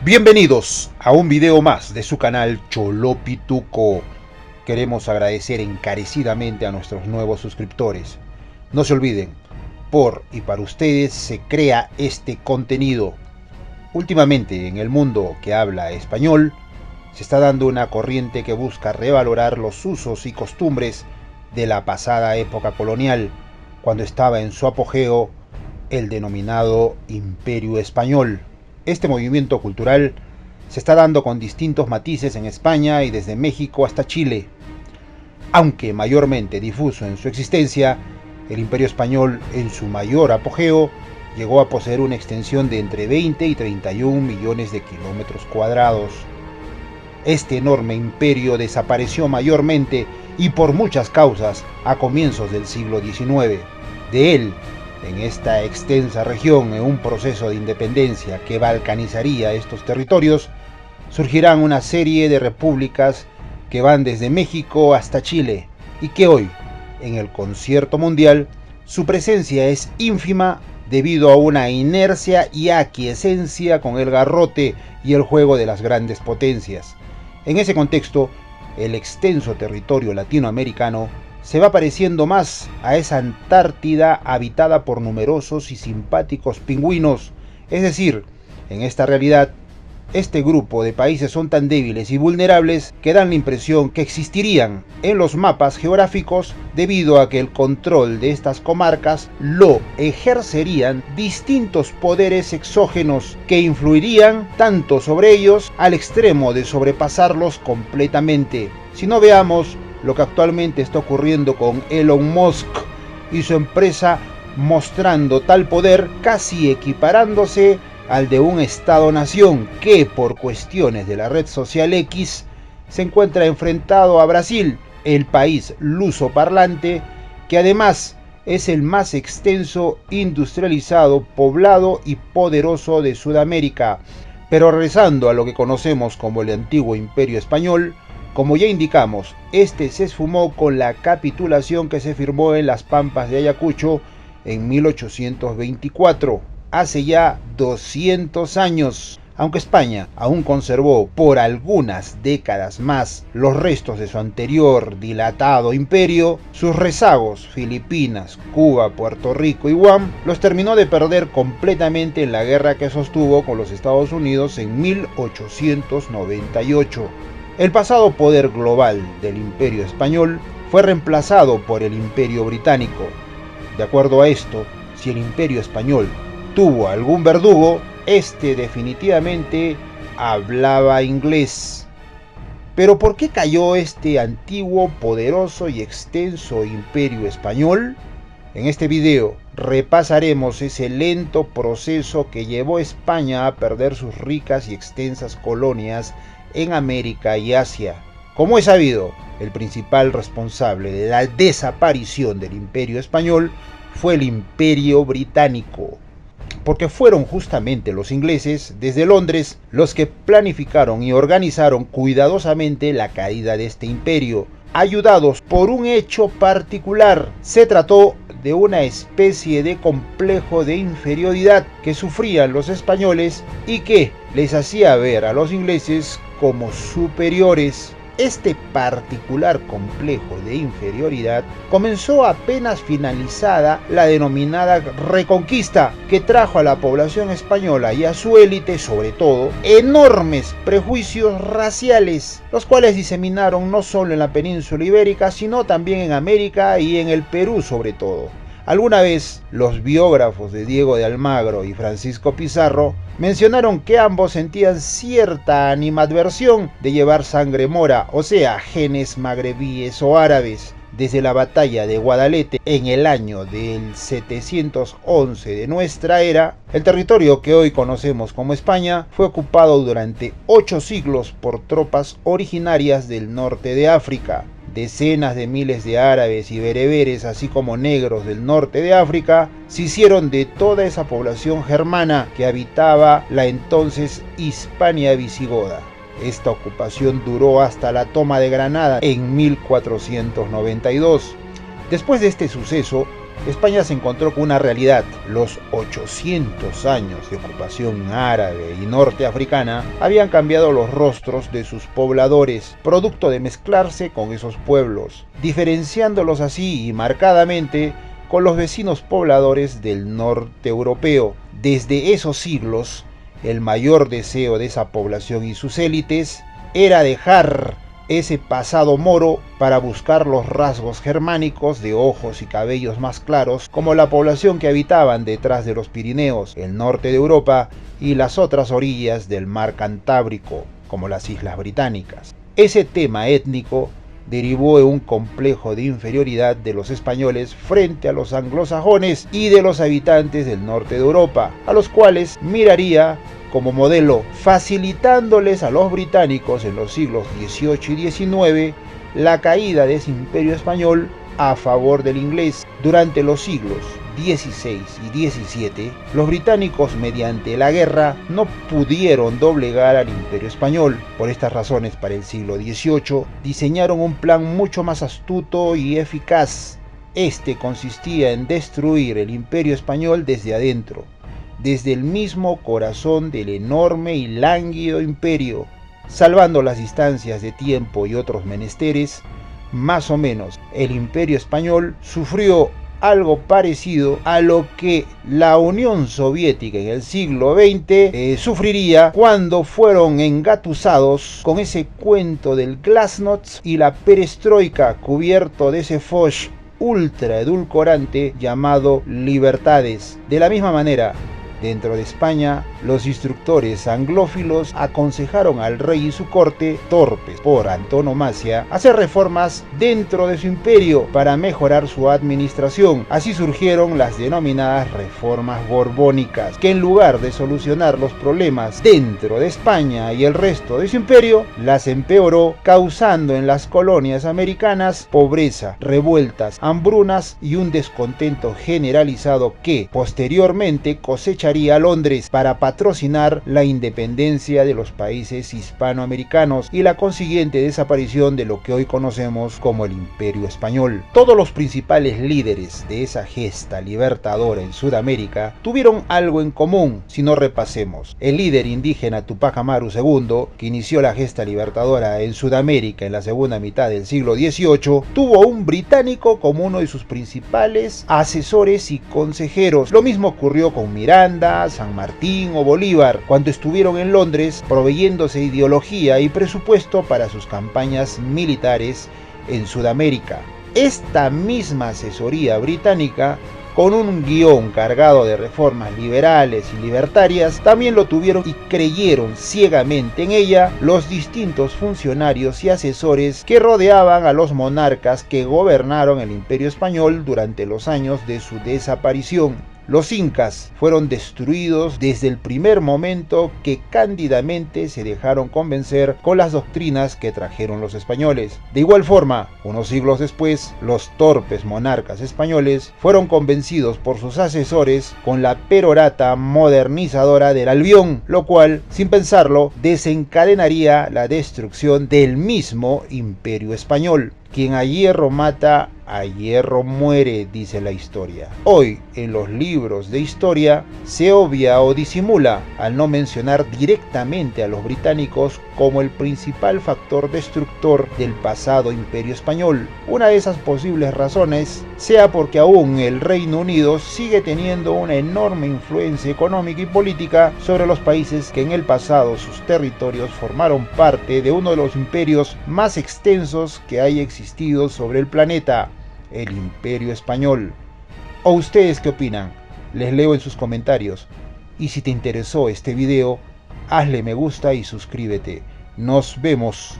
Bienvenidos a un video más de su canal Cholopituco. Queremos agradecer encarecidamente a nuestros nuevos suscriptores. No se olviden, por y para ustedes se crea este contenido. Últimamente en el mundo que habla español se está dando una corriente que busca revalorar los usos y costumbres de la pasada época colonial, cuando estaba en su apogeo el denominado Imperio Español. Este movimiento cultural se está dando con distintos matices en España y desde México hasta Chile. Aunque mayormente difuso en su existencia, el Imperio Español en su mayor apogeo llegó a poseer una extensión de entre 20 y 31 millones de kilómetros cuadrados. Este enorme imperio desapareció mayormente y por muchas causas a comienzos del siglo XIX. De él, en esta extensa región, en un proceso de independencia que balcanizaría estos territorios, surgirán una serie de repúblicas que van desde México hasta Chile y que hoy, en el concierto mundial, su presencia es ínfima debido a una inercia y aquiescencia con el garrote y el juego de las grandes potencias. En ese contexto, el extenso territorio latinoamericano se va pareciendo más a esa Antártida habitada por numerosos y simpáticos pingüinos. Es decir, en esta realidad, este grupo de países son tan débiles y vulnerables que dan la impresión que existirían en los mapas geográficos debido a que el control de estas comarcas lo ejercerían distintos poderes exógenos que influirían tanto sobre ellos al extremo de sobrepasarlos completamente. Si no, veamos lo que actualmente está ocurriendo con Elon Musk y su empresa, mostrando tal poder casi equiparándose al de un Estado-nación que por cuestiones de la red social X se encuentra enfrentado a Brasil, el país lusoparlante que además es el más extenso, industrializado, poblado y poderoso de Sudamérica. Pero regresando a lo que conocemos como el antiguo Imperio Español, como ya indicamos, este se esfumó con la capitulación que se firmó en las Pampas de Ayacucho en 1824, hace ya 200 años. Aunque España aún conservó por algunas décadas más los restos de su anterior dilatado imperio, sus rezagos, Filipinas, Cuba, Puerto Rico y Guam, los terminó de perder completamente en la guerra que sostuvo con los Estados Unidos en 1898. El pasado poder global del Imperio Español fue reemplazado por el Imperio Británico. De acuerdo a esto, si el Imperio Español tuvo algún verdugo, este definitivamente hablaba inglés. Pero ¿por qué cayó este antiguo, poderoso y extenso Imperio Español? En este video repasaremos ese lento proceso que llevó a España a perder sus ricas y extensas colonias en América y Asia. Como es sabido, el principal responsable de la desaparición del Imperio Español fue el Imperio Británico, porque fueron justamente los ingleses desde Londres los que planificaron y organizaron cuidadosamente la caída de este imperio, ayudados por un hecho particular. Se trató de una especie de complejo de inferioridad que sufrían los españoles y que les hacía ver a los ingleses como superiores. Este particular complejo de inferioridad comenzó apenas finalizada la denominada Reconquista, que trajo a la población española y a su élite, sobre todo, enormes prejuicios raciales, los cuales diseminaron no solo en la península ibérica, sino también en América y en el Perú sobre todo. Alguna vez los biógrafos de Diego de Almagro y Francisco Pizarro mencionaron que ambos sentían cierta animadversión de llevar sangre mora, o sea, genes magrebíes o árabes. Desde la batalla de Guadalete en el año del 711 de nuestra era, el territorio que hoy conocemos como España fue ocupado durante 8 siglos por tropas originarias del norte de África. Decenas de miles de árabes y bereberes, así como negros del norte de África, se hicieron de toda esa población germana que habitaba la entonces Hispania visigoda. Esta ocupación duró hasta la toma de Granada en 1492. Después de este suceso, España se encontró con una realidad. Los 800 años de ocupación árabe y norteafricana habían cambiado los rostros de sus pobladores, producto de mezclarse con esos pueblos, diferenciándolos así y marcadamente con los vecinos pobladores del norte europeo. Desde esos siglos, el mayor deseo de esa población y sus élites era dejar ese pasado moro para buscar los rasgos germánicos de ojos y cabellos más claros, como la población que habitaban detrás de los Pirineos, el norte de Europa y las otras orillas del mar Cantábrico, como las Islas Británicas. Ese tema étnico derivó en un complejo de inferioridad de los españoles frente a los anglosajones y de los habitantes del norte de Europa, a los cuales miraría como modelo, facilitándoles a los británicos en los siglos XVIII y XIX la caída de ese imperio español a favor del inglés. Durante los siglos XVI y XVII, los británicos mediante la guerra no pudieron doblegar al imperio español. Por estas razones, para el siglo XVIII diseñaron un plan mucho más astuto y eficaz. Este consistía en destruir el imperio español desde adentro, desde el mismo corazón del enorme y lánguido imperio, salvando las distancias de tiempo y otros menesteres. Más o menos, el imperio español sufrió algo parecido a lo que la Unión Soviética en el siglo XX sufriría cuando fueron engatusados con ese cuento del glasnost y la perestroika, cubierto de ese foch ultra edulcorante llamado libertades. De la misma manera, dentro de España, los instructores anglófilos aconsejaron al rey y su corte, torpes por antonomasia, hacer reformas dentro de su imperio para mejorar su administración. Así surgieron las denominadas reformas borbónicas, que en lugar de solucionar los problemas dentro de España y el resto de su imperio, las empeoró, causando en las colonias americanas pobreza, revueltas, hambrunas y un descontento generalizado que posteriormente cosecharía a Londres para patrocinar la independencia de los países hispanoamericanos y la consiguiente desaparición de lo que hoy conocemos como el Imperio Español. Todos los principales líderes de esa gesta libertadora en Sudamérica tuvieron algo en común, si no repasemos. El líder indígena Tupac Amaru II, que inició la gesta libertadora en Sudamérica en la segunda mitad del siglo XVIII, tuvo a un británico como uno de sus principales asesores y consejeros. Lo mismo ocurrió con Miranda, San Martín o Bolívar, cuando estuvieron en Londres proveyéndose ideología y presupuesto para sus campañas militares en Sudamérica. Esta misma asesoría británica, con un guión cargado de reformas liberales y libertarias, también lo tuvieron y creyeron ciegamente en ella los distintos funcionarios y asesores que rodeaban a los monarcas que gobernaron el Imperio Español durante los años de su desaparición. Los incas fueron destruidos desde el primer momento que cándidamente se dejaron convencer con las doctrinas que trajeron los españoles. De igual forma, unos siglos después, los torpes monarcas españoles fueron convencidos por sus asesores con la perorata modernizadora del Albión, lo cual, sin pensarlo, desencadenaría la destrucción del mismo Imperio Español. Quien a hierro mata, a hierro muere, dice la historia. Hoy, en los libros de historia, se obvia o disimula al no mencionar directamente a los británicos como el principal factor destructor del pasado Imperio Español. Una de esas posibles razones sea porque aún el Reino Unido sigue teniendo una enorme influencia económica y política sobre los países que en el pasado sus territorios formaron parte de uno de los imperios más extensos que haya existido sobre el planeta, el Imperio Español. ¿O ustedes qué opinan? Les leo en sus comentarios. Y si te interesó este video, hazle me gusta y suscríbete. Nos vemos.